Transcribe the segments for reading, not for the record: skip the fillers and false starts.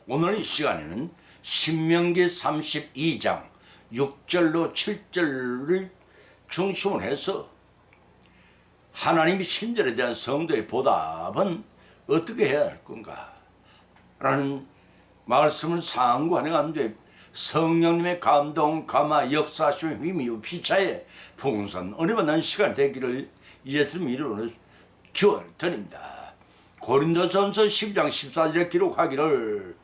오늘 이 시간에는 신명기 32장 6절로 7절을 중심으로 해서 하나님의 친절에 대한 성도의 보답은 어떻게 해야 할 건가 라는 말씀을 상고하는 가운데 성령님의 감동, 감화, 역사하심의 힘이요 피차에 풍성한 은혜 받는 시간 되기를 예수님 이름으로 기원을 드립니다. 고린도전서 10장 14절에 기록하기를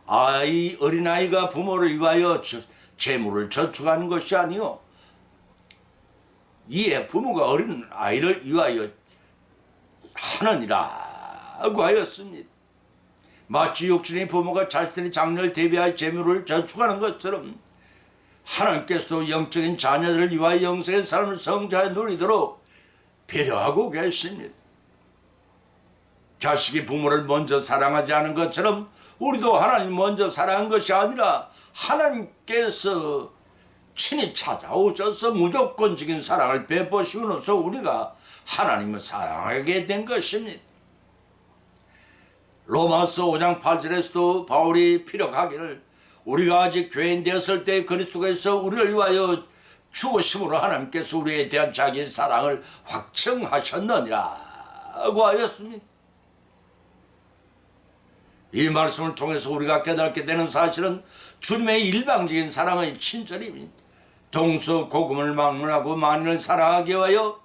어린아이가 부모를 위하여 재물을 저축하는 것이 아니요 이에 부모가 어린아이를 위하여 하느니라고 하였습니다. 마치 육신의 부모가 자신의 장래를 대비하여 재물을 저축하는 것처럼 하나님께서도 영적인 자녀들을 위하여 영생의 삶을 성자에 누리도록 배려하고 계십니다. 자식이 부모를 먼저 사랑하지 않은 것처럼 우리도 하나님 먼저 사랑한 것이 아니라 하나님께서 친히 찾아오셔서 무조건적인 사랑을 베푸심으로써 우리가 하나님을 사랑하게 된 것입니다. 로마서 5장 8절에서도 바울이 피력하기를 우리가 아직 죄인 되었을 때 그리스도께서 우리를 위하여 죽으심으로 하나님께서 우리에 대한 자기의 사랑을 확증하셨느니라고 하였습니다. 이 말씀을 통해서 우리가 깨닫게 되는 사실은 주님의 일방적인 사랑의 친절입니다. 동서고금을 막론하고 만인을 사랑하기 위하여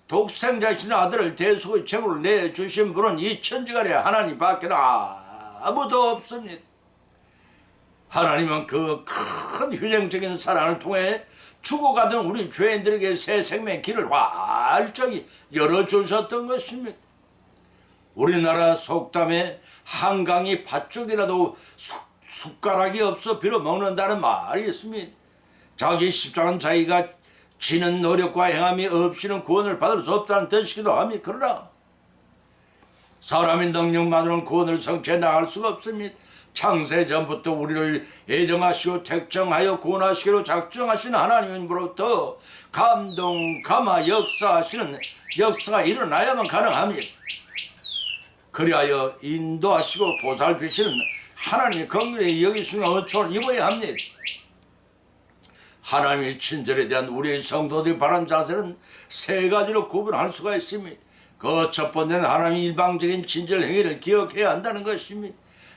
독생자신 아들을 대속의 제물로 내주신 분은 이 천지간에 하나님 밖에 아무도 없습니다. 하나님은 그 큰 휴정적인 사랑을 통해 죽어가던 우리 죄인들에게 새 생명의 길을 활짝히 열어주셨던 것입니다. 우리나라 속담에 한강이 팥죽이라도 숟가락이 없어 빌어먹는다는 말이 있습니다. 자기 십자가는 자기가 지는 노력과 행함이 없이는 구원을 받을 수 없다는 뜻이기도 합니다. 그러나 사람의 능력만으로는 구원을 성취해 나갈 수가 없습니다. 창세전부터 우리를 애정하시고 택정하여 구원하시기로 작정하신 하나님으로부터 감동, 감화, 역사하시는 역사가 일어나야만 가능합니다. 그리하여 인도하시고 보살피시는 하나님의 긍휼에 여기시는 은총을 입어야 합니다. 하나님의 친절에 대한 우리의 성도들이 바란 자세는 세 가지로 구분할 수가 있습니다. 그 첫 번째는 하나님의 일방적인 친절 행위를 기억해야 한다는 것입니다.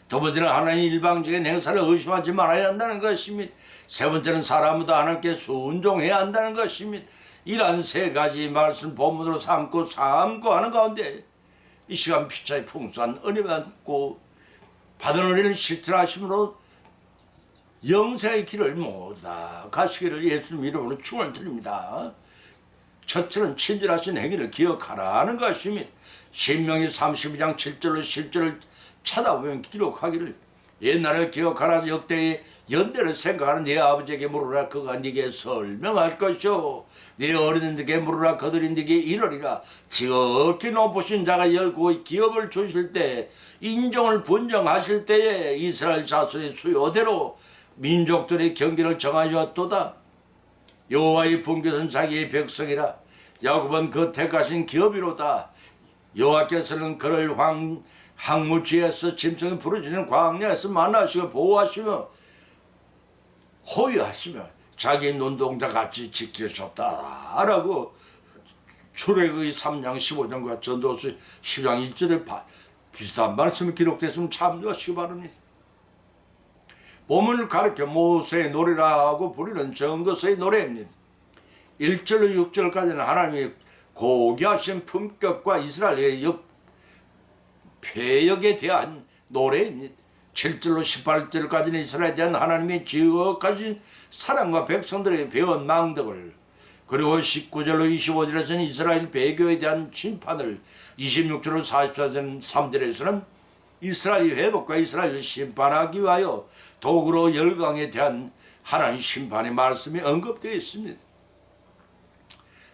두 번째는 하나님의 일방적인 행사를 의심하지 말아야 한다는 것입니다. 세 번째는 사람보다 하나님께 순종해야 한다는 것입니다. 이러한 세 가지 말씀 본문으로 삼고 하는 가운데 이 시간 피차에 풍성한 은혜 받고 받은 은혜를 실천하심으로 영생의 길을 모두 다 가시기를 예수님 이름으로 축원을 드립니다. 첫째는 친절하신 행위를 기억하라는 것입니다. 신명기 32장 7절로 10절을 찾아보면 기록하기를 옛날을 기억하라 역대의 연대를 생각하는 네 아버지에게 물으라 그가 네게 설명할 것이요 네 어린이에게 물으라 그들이 네게 이르리라. 지극히 높으신 자가 열고 기업을 주실 때 인종을 분정하실 때에 이스라엘 자손의 수요대로 민족들의 경계를 정하였도다. 여호와의 분깃은 자기의 백성이라 야곱은 그 택하신 기업이로다. 여호와께서는 그를 항무지에서 짐승이 부르짖는 광야에서 만나시고 보호하시며 호위하시며 자기 눈동자같이 지키셨다라고 출애굽기 3장 15절과 전도서 10장 1절에 비슷한 말씀이 기록됐으면 참조하시기 바랍니다. 본문을 가르쳐 모세의 노래라고 부르는 정거서의 노래입니다. 1절로 6절까지는 하나님의 고귀하신 품격과 이스라엘의 폐역에 대한 노래입니다. 7절로 18절까지는 이스라엘에 대한 하나님의 지극하신 사랑과 백성들의 배운 망덕을, 그리고 19절로 25절에서는 이스라엘 배교에 대한 심판을, 26절로 43절에서는 이스라엘 회복과 이스라엘을 심판하기 위하여 도구로 열강에 대한 하나님 심판의 말씀이 언급되어 있습니다.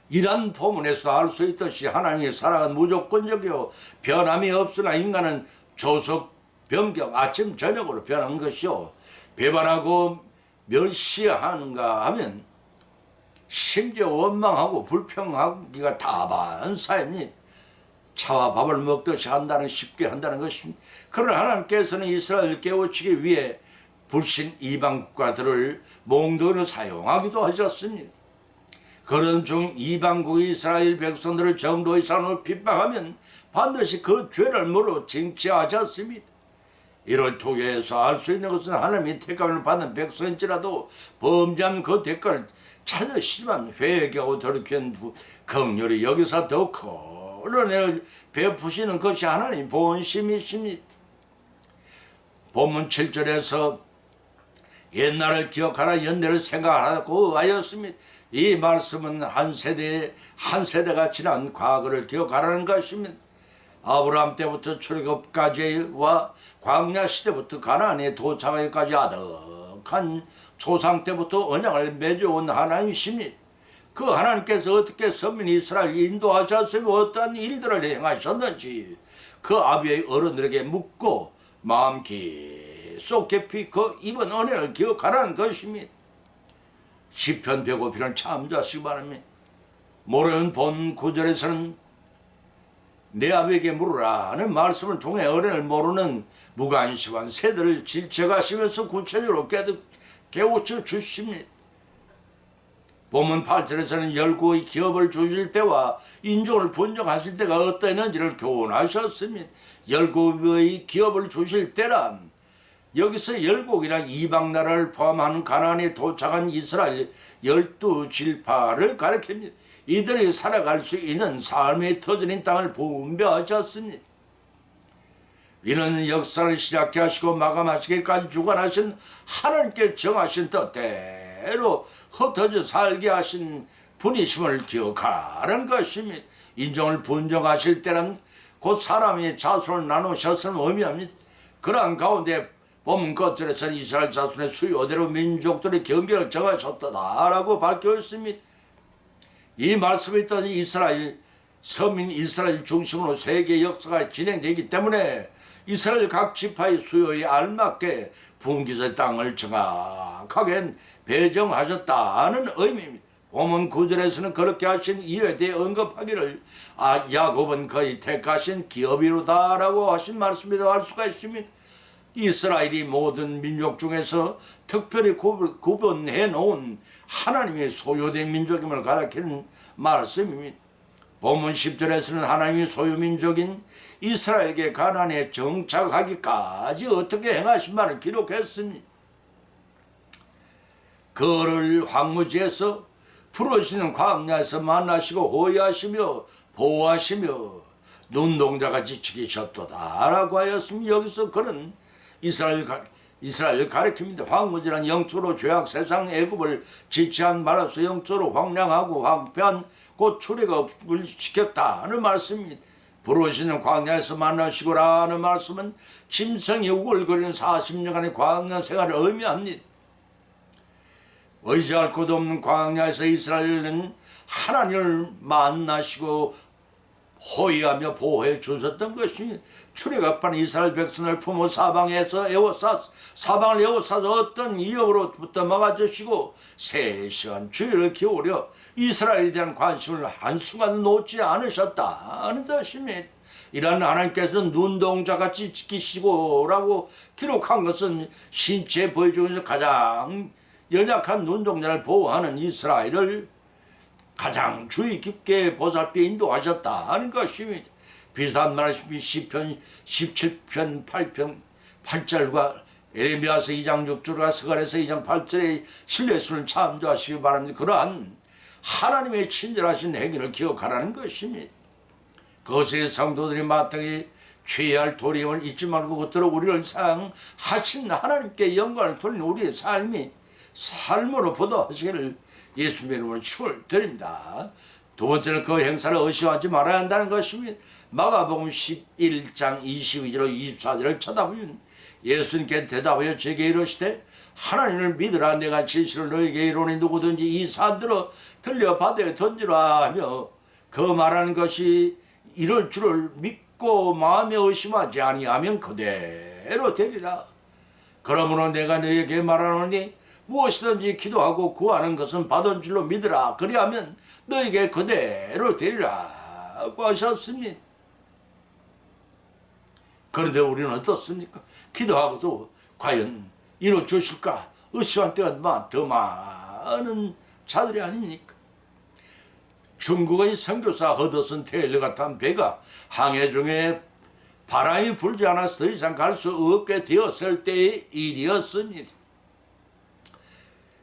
이러한 본문에서 알 수 있듯이 하나님의 사랑은 무조건적이요 변함이 없으나 인간은 조석 변경 아침 저녁으로 변한 것이요 배반하고 멸시하는가 하면 심지어 원망하고 불평하기가 다반사입니다. 차와 밥을 먹듯이 쉽게 한다는 것입니다. 그러나 하나님께서는 이스라엘을 깨우치기 위해 불신 이방 국가들을 몽둥이로 사용하기도 하셨습니다. 그런 중 이방국이 이스라엘 백성들을 정도 이상으로 핍박하면 반드시 그 죄를 물어 징치하셨습니다. 이를 통해서 알 수 있는 것은 하나님이 택함을 받은 백성일지라도 범죄한 그 대가를 찾으시지만 회개하고 돌이킨 긍휼히 여기서 더 큰 은혜를 베푸시는 것이 하나님의 본심이십니다. 본문 7절에서 옛날을 기억하라 연대를 생각하라고 하였습니다. 이 말씀은 한 세대가 지난 과거를 기억하라는 것입니다. 아브라함 때부터 출애굽까지와 광야 시대부터 가나안에 도착하기까지 아득한 조상 때부터 언약을 맺어온 하나님이십니다. 그 하나님께서 어떻게 선민 이스라엘 인도하셨으며 어떠한 일들을 행하셨는지 그 아비의 어른들에게 묻고 마음 깊이 그 입은 은혜를 기억하라는 것입니다. 시편 105편을 참조하시기 바랍니다. 모르는 본 9절에서는 내 아비에게 물으라는 말씀을 통해 은혜를 모르는 무관심한 세대를 질책하시면서 구체적으로 깨우쳐 주십니다. 본문 8절에서는 열국의 기업을 주실 때와 인종을 분정하실 때가 어떠했는지를 교훈하셨습니다. 열국의 기업을 주실 때란 여기서 열국이란 이방 나라를 포함하는 가나안에 도착한 이스라엘 12지파를 가리킵니다. 이들이 살아갈 수 있는 삶의 터전인 땅을 분배하셨습니다. 이는 역사를 시작해 하시고 마감하시기까지 주관하신 하나님께 정하신 뜻대로 흩어져 살게 하신 분이심을 기억하라는 것입니다. 인종을 분정하실 때는 곧 사람의 자손을 나누셨음을 의미합니다. 그러한 가운데 본문 끝절에서는 이스라엘 자손의 수요대로 민족들의 경계를 정하셨다라고 밝혀 있습니다. 이 말씀이 있던 서민 이스라엘 중심으로 세계 역사가 진행되기 때문에 이스라엘 각 지파의 수요에 알맞게 분기의 땅을 정확하게 배정하셨다는 의미입니다. 본문 9절에서는 그렇게 하신 이유에 대해 언급하기를 야곱은 그의 택하신 기업이로다라고 하신 말씀이라고 할 수가 있습니다. 이스라엘이 모든 민족 중에서 특별히 구분해 놓은 하나님의 소유된 민족임을 가리키는 말씀입니다. 본문 10절에서는 하나님의 소유민족인 이스라엘에게 가나안에 정착하기까지 어떻게 행하신 말을 기록했습니다. 그를 황무지에서 부르시는 광야에서 만나시고 호위하시며 보호하시며 눈동자같이 지키셨도다라고 하였으며 여기서 그는 이스라엘을 가리킵니다. 황무지란 영적으로 죄악 세상 애굽을 지체한 말로서 영적으로 황량하고 황폐한 곧 출애굽을 시켰다는 말씀입니다. 부르시는 광야에서 만나시고라는 말씀은 짐승이 우글거리는 40년간의 광야 생활을 의미합니다. 의지할 곳 없는 광야에서 이스라엘은 하나님을 만나시고 호위하며 보호해 주셨던 것이 출애굽한 이스라엘 백성을 품어 사방을 에워싸서 어떤 위협으로부터 막아주시고 세시간 주의를 기울여 이스라엘에 대한 관심을 한순간 놓지 않으셨다는 것입니다. 이런 하나님께서는 눈동자같이 지키시고라고 기록한 것은 신체 부위 중에서 가장 연약한 눈동자를 보호하는 이스라엘을 가장 주의 깊게 보살펴 인도하셨다 하는 것입니다. 비슷한 말씀이 시편 17편 8절과 에레미야서 2장 6절과 스가랴서 2장 8절의 신뢰수를 참조하시기 바랍니다. 그러한 하나님의 친절하신 행위를 기억하라는 것입니다. 그것의 성도들이 마땅히 취할 도리임을 잊지 말고 그토록 우리를 사랑하신 하나님께 영광을 돌리는 우리의 삶으로 보도하시기를 예수님의 이름으로 축을 드립니다. 두 번째는 그 행사를 의심하지 말아야 한다는 것입니다. 마가복음 11장 22절 24절을 쳐다보면 예수님께 대답하여 제게 이르시되 하나님을 믿으라. 내가 진실을 너에게 이르노니 누구든지 이 산들어 들려 바다에 던지라 하며 그 말하는 것이 이럴 줄을 믿고 마음에 의심하지 아니하면 그대로 되리라. 그러므로 내가 너에게 말하노니 무엇이든지 기도하고 구하는 것은 받은 줄로 믿으라. 그리하면 너에게 그대로 되리라고 하셨습니다. 그런데 우리는 어떻습니까? 기도하고도 과연 이루어 주실까 의심할 때가 더 많은 자들이 아닙니까? 중국의 선교사 허드슨 테일러가 탄 배가 항해 중에 바람이 불지 않아서 더 이상 갈 수 없게 되었을 때의 일이었습니다.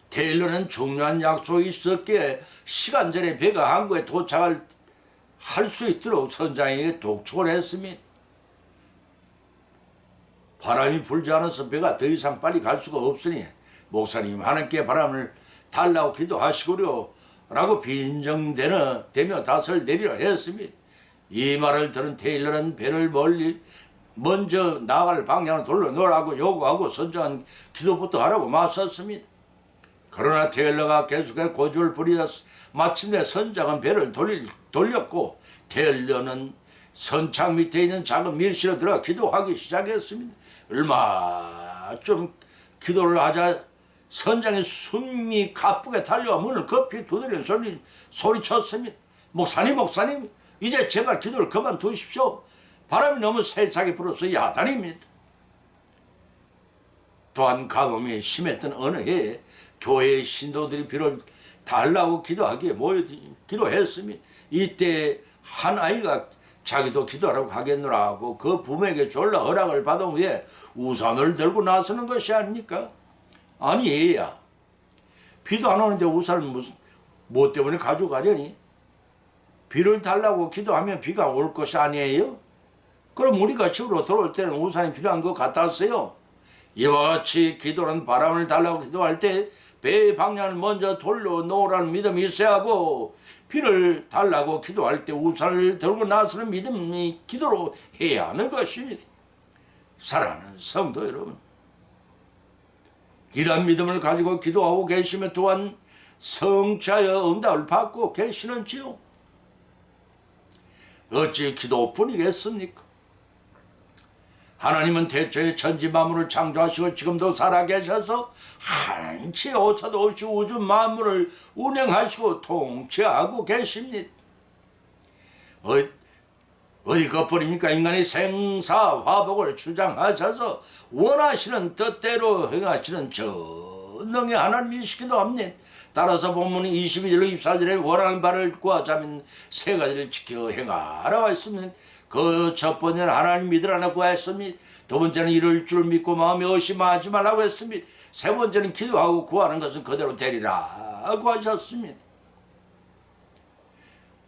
테일러는 중요한 약속이 있었기에 시간 전에 배가 항구에 도착을 할 수 있도록 선장에게 독촉을 했습니다. 바람이 불지 않아서 배가 더 이상 빨리 갈 수가 없으니 목사님 하나님께 바람을 달라고 기도하시구려 라고 빈정대며 닷을 내리려 했습니다. 이 말을 들은 테일러는 배를 먼저 나갈 방향을 돌려놓으라고 요구하고 선장은 기도부터 하라고 맞섰습니다. 그러나 테일러가 계속해서 고집을 부리자 마침내 선장은 배를 돌렸고 테일러는 선창 밑에 있는 작은 밀실에 들어가 기도하기 시작했습니다. 얼마 좀 기도를 하자 선장의 숨이 가쁘게 달려와 문을 급히 두드려 소리쳤습니다. 목사님 이제 제발 기도를 그만두십시오. 바람이 너무 세차게 불어서 야단입니다. 또한 가뭄이 심했던 어느 해에 교회의 신도들이 비를 달라고 기도하기에 모여 기도했습니다. 이때 한 아이가 자기도 기도하라고 하겠노라고 그 부모에게 졸라 허락을 받은 후에 우산을 들고 나서는 것이 아닙니까? 아니 얘야, 비도 안 오는데 우산을 뭐 때문에 가지고 가려니? 비를 달라고 기도하면 비가 올 것이 아니에요? 그럼 우리가 집으로 돌아올 때는 우산이 필요한 것 같았어요. 이와 같이 기도는 바람을 달라고 기도할 때 배의 방향을 먼저 돌려놓으라는 믿음이 있어야 하고, 비를 달라고 기도할 때 우산을 들고 나서는 믿음이 기도로 해야 하는 것입니다. 사랑하는 성도 여러분, 이러한 믿음을 가지고 기도하고 계시면 또한 성취하여 응답을 받고 계시는지요? 어찌 기도뿐이겠습니까? 하나님은 대초에 천지 만물을 창조하시고 지금도 살아계셔서 한치 오차도 없이 우주 만물을 운행하시고 통치하고 계십니다. 어디 것뿐입니까? 인간이 생사화복을 주장하셔서 원하시는 뜻대로 행하시는 전능의 하나님이시기도 합니다. 따라서 본문이 22절로 24절에 원하는 바를 구하자면 세 가지를 지켜 행하라고 했습니다. 그 첫 번째는 하나님 믿으라고 했습니다. 두 번째는 이룰 줄 믿고 마음에 의심하지 말라고 했습니다. 세 번째는 기도하고 구하는 것은 그대로 되리라고 하셨습니다.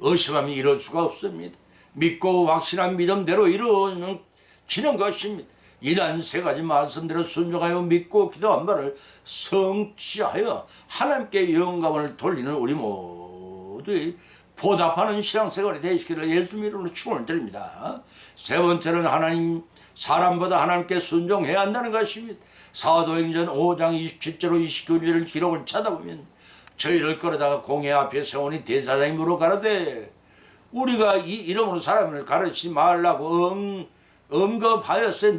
의심하면 이룰 수가 없습니다. 믿고 확실한 믿음대로 이루어지는 것입니다. 이러한 세 가지 말씀대로 순종하여 믿고 기도한 바를 성취하여 하나님께 영광을 돌리는 우리 모두의 보답하는 신앙생활이 되시기를 예수 이름으로 축원을 드립니다. 세 번째는 사람보다 하나님께 순종해야 한다는 것입니다. 사도행전 5장 27절로 29절 기록을 찾아보면 저희를 끌어다가 공회 앞에 세우니 대사장이 물어가라되 우리가 이 이름으로 사람을 가르치지 말라고 언급하였으니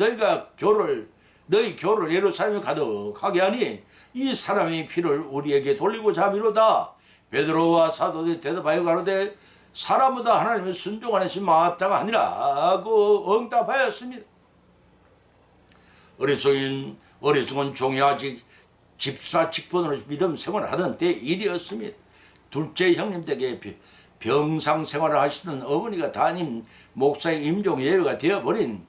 너희 교를 예루살렘에 가득하게 하니 이 사람의 피를 우리에게 돌리고자 함이로다. 베드로와 사도들이 대답하여 가로되 사람보다 하나님의 순종하는 것이 마땅하니라 하고 응답하였습니다. 어리석은 종이 아직 집사 직분으로 믿음 생활을 하던 때 일이었습니다. 둘째 형님 댁에 병상 생활을 하시던 어머니가 담임 목사의 임종 예배가 되어버린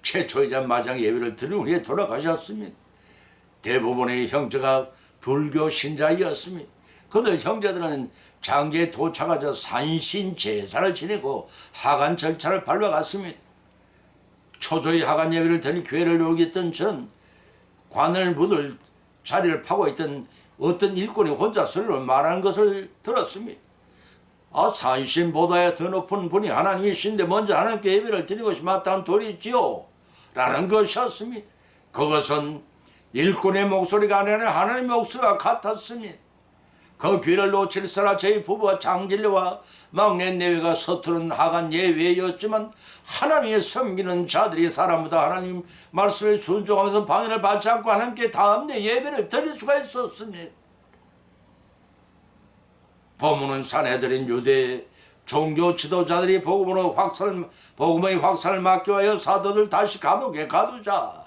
최초이자 마지막 예배를 드린 후에 돌아가셨습니다. 대부분의 형제가 불교 신자이었습니다. 그들 형제들은 장제에 도착하자 산신 제사를 지내고 하간 절차를 밟아갔습니다. 초조히 하간 예배를 드린 교회를 오겠던 전 관을 묻을 자리를 파고 있던 어떤 일꾼이 혼자 소리로 말하는 것을 들었습니다. 산신보다 더 높은 분이 하나님이신데 먼저 하나님께 예배를 드리는 것이 마땅한 도리지요 라는 것이었습니다. 그것은 일꾼의 목소리가 아니라 하나님의 목소리와 같았습니다. 그 귀를 놓칠세라 저희 부부와 장진려와 막내 내외가 서투른 하간 예외였지만 하나님의 섬기는 자들이 사람보다 하나님 말씀에 순종하면서 방해를 받지 않고 하나님께 다음내 예배를 드릴 수가 있었습니다. 본문은 사내들인 유대 종교 지도자들이 복음의 확산을 막기 위하여 사도들 다시 감옥에 가두자.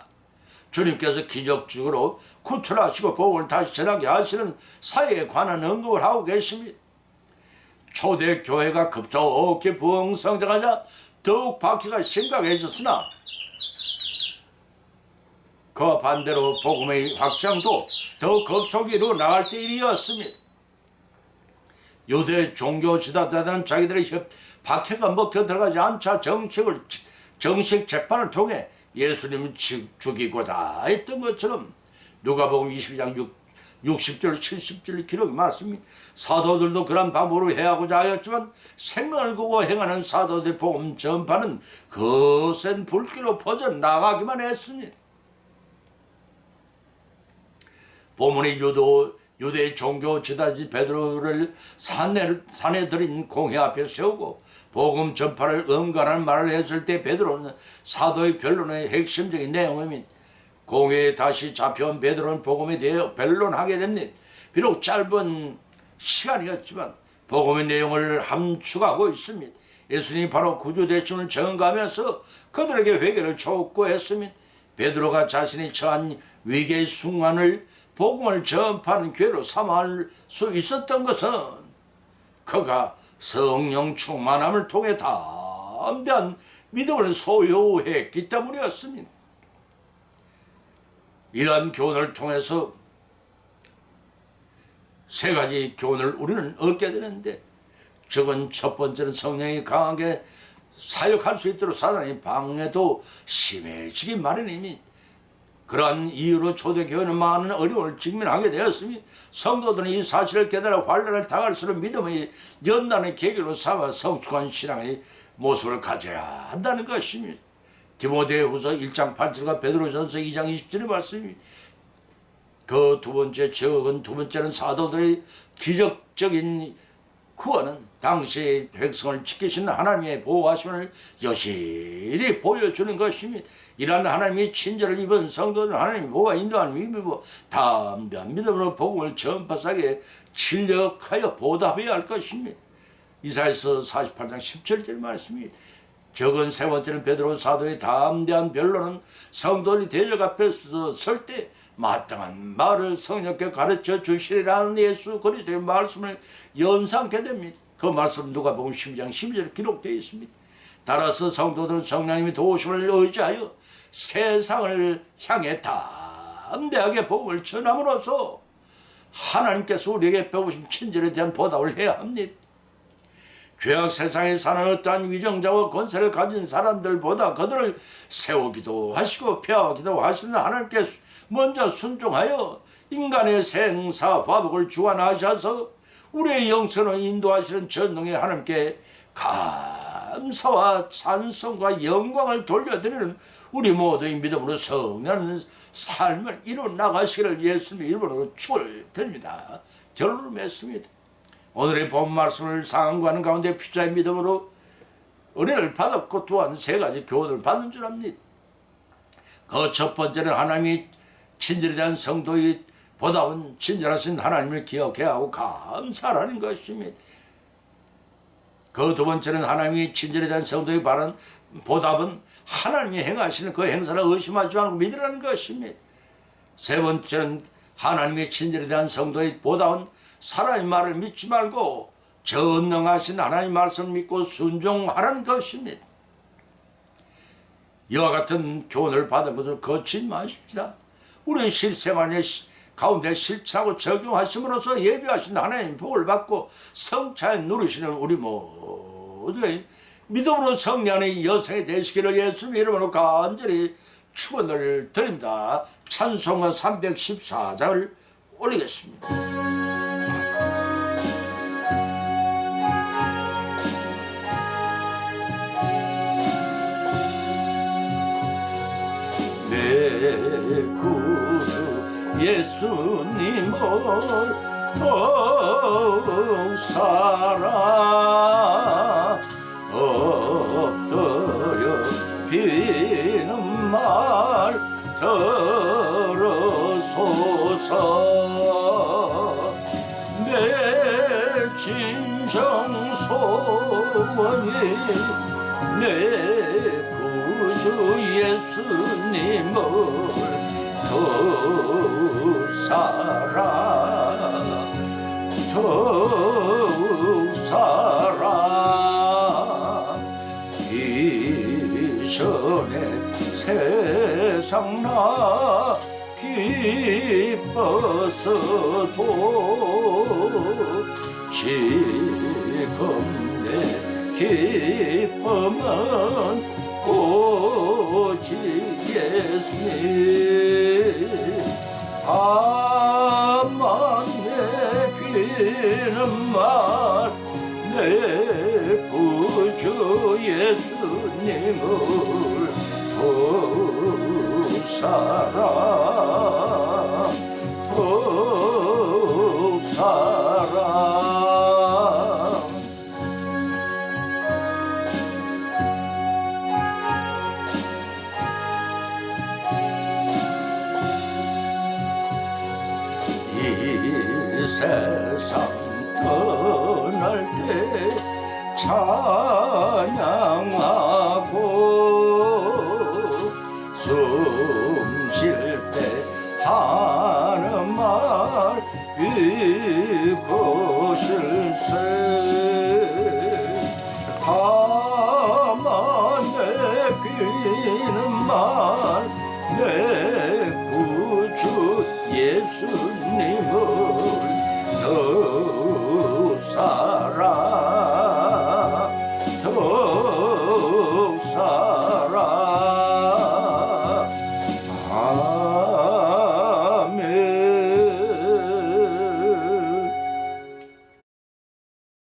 주님께서 기적적으로 구출하시고 복음을 다시 전하게 하시는 사회에 관한 언급을 하고 계십니다. 초대 교회가 급속히 부흥성장하자 더욱 박해가 심각해졌으나 그 반대로 복음의 확장도 더 급속히 이루어나갈 때일이었습니다. 유대 종교 지도자들은 자기들의 박해가 먹혀 들어가지 않자 정식 재판을 통해 예수님을 죽이고자 했던 것처럼 누가복음 22장 60절 70절 기록이 많습니다. 사도들도 그런 방법으로 해하고자 하였지만 생명을 걸고 행하는 사도들의 복음 전파는 거센 불길로 퍼져나가기만 했습니다. 본문의 유대 종교 지도자 베드로를 산에 들인 공회 앞에 세우고 복음 전파를 응가하는 말을 했을 때 베드로는 사도의 변론의 핵심적인 내용입니다. 공회에 다시 잡혀온 베드로는 복음에 대해 변론하게 됩니다. 비록 짧은 시간이었지만 복음의 내용을 함축하고 있습니다. 예수님이 바로 구주 되심을 증거하면서 그들에게 회개를 촉구했습니다. 베드로가 자신이 처한 위기의 순간을 복음을 전파하는 기회로 삼을 수 있었던 것은 그가 성령 충만함을 통해 담대한 믿음을 소유했기 때문이었습니다. 이러한 교훈을 통해서 세 가지 교훈을 우리는 얻게 되는데, 적은 첫 번째는 성령이 강하게 사역할 수 있도록 사단의 방해도 심해지기 마련입니다. 그러한 이유로 초대교회는 많은 어려움을 직면하게 되었으며 성도들은 이 사실을 깨달아 환난을 당할수록 믿음의 연단의 계기로 삼아 성숙한 신앙의 모습을 가져야 한다는 것입니다. 디모데후서 1장 8절과 베드로전서 2장 20절의 말씀입니다. 그 두 번째는 사도들의 기적적인 구원은 당시의 백성을 지키시는 하나님의 보호하심을 여실히 보여주는 것입니다. 이러한 하나님의 친절을 입은 성도들은 하나님의 보호와 인도하는 믿음으로 담대한 믿음으로 복음을 전파하게 진력하여 보답해야 할 것입니다. 이사야서 48장 17절 말씀입니다. 적은 세 번째는 베드로 사도의 담대한 변론은 성도들이 대적 앞에서 설 때 마땅한 말을 성령께 가르쳐 주시리라는 예수 그리스도의 말씀을 연상케 됩니다. 그 말씀은 누가복음 12장 12절에 기록되어 있습니다. 따라서 성도들은 성령님의 도우심을 의지하여 세상을 향해 담대하게 복음을 전함으로써 하나님께서 우리에게 배우신 친절에 대한 보답을 해야 합니다. 죄악 세상에 사는 어떠한 위정자와 권세를 가진 사람들보다 그들을 세우기도 하시고 폐하기도 하시는 하나님께 먼저 순종하여 인간의 생사 화복을 주관하셔서 우리의 영성을 인도하시는 전능의 하나님께 감사와 찬송과 영광을 돌려드리는 우리 모두의 믿음으로 성하는 삶을 이루어 나가시기를 예수님의 이름으로 축원드립니다. 결론을 맺습니다. 오늘의 본 말씀을 상고하는 가운데 피자의 믿음으로 은혜를 받았고 또한 세 가지 교훈을 받는 줄 압니다. 그 첫 번째는 하나님이 친절에 대한 성도의 보답은 친절하신 하나님을 기억해야 하고 감사하는 것입니다. 그 두 번째는 하나님이 친절에 대한 성도의 보답은 하나님이 행하시는 그 행사를 의심하지 말고 믿으라는 것입니다. 세 번째는 하나님의 친절에 대한 성도의 보답은 사람의 말을 믿지 말고 전능하신 하나님의 말씀을 믿고 순종하라는 것입니다. 이와 같은 교훈을 받은 것을 거치지 마십시다. 우리는 실생활 가운데 실천하고 적용하심으로써 예비하신 하나님의 복을 받고 성찬에 누리시는 우리 모두의 믿음으로 성령의 여성이 되시기를 예수님의 이름으로 간절히 축원을 드립니다. 찬송가 314장을 올리겠습니다. 구주 예수님을 더욱 사랑 엎드려 비는 말 들어소서 내 진정 구원이 내 구주 예수님을 더 사랑 이전에 세상 나 기뻤어도 지금 내 기쁨은 오직 예수님 다만 내 비는 말 내 구주 예수님을 더 사랑 더 사랑 이 세상 떠날 때 찬양하고 숨 쉴 때 하는 말 이것일세 다만 내 비는 말 내 구주 예수님을 더 사랑 더 사랑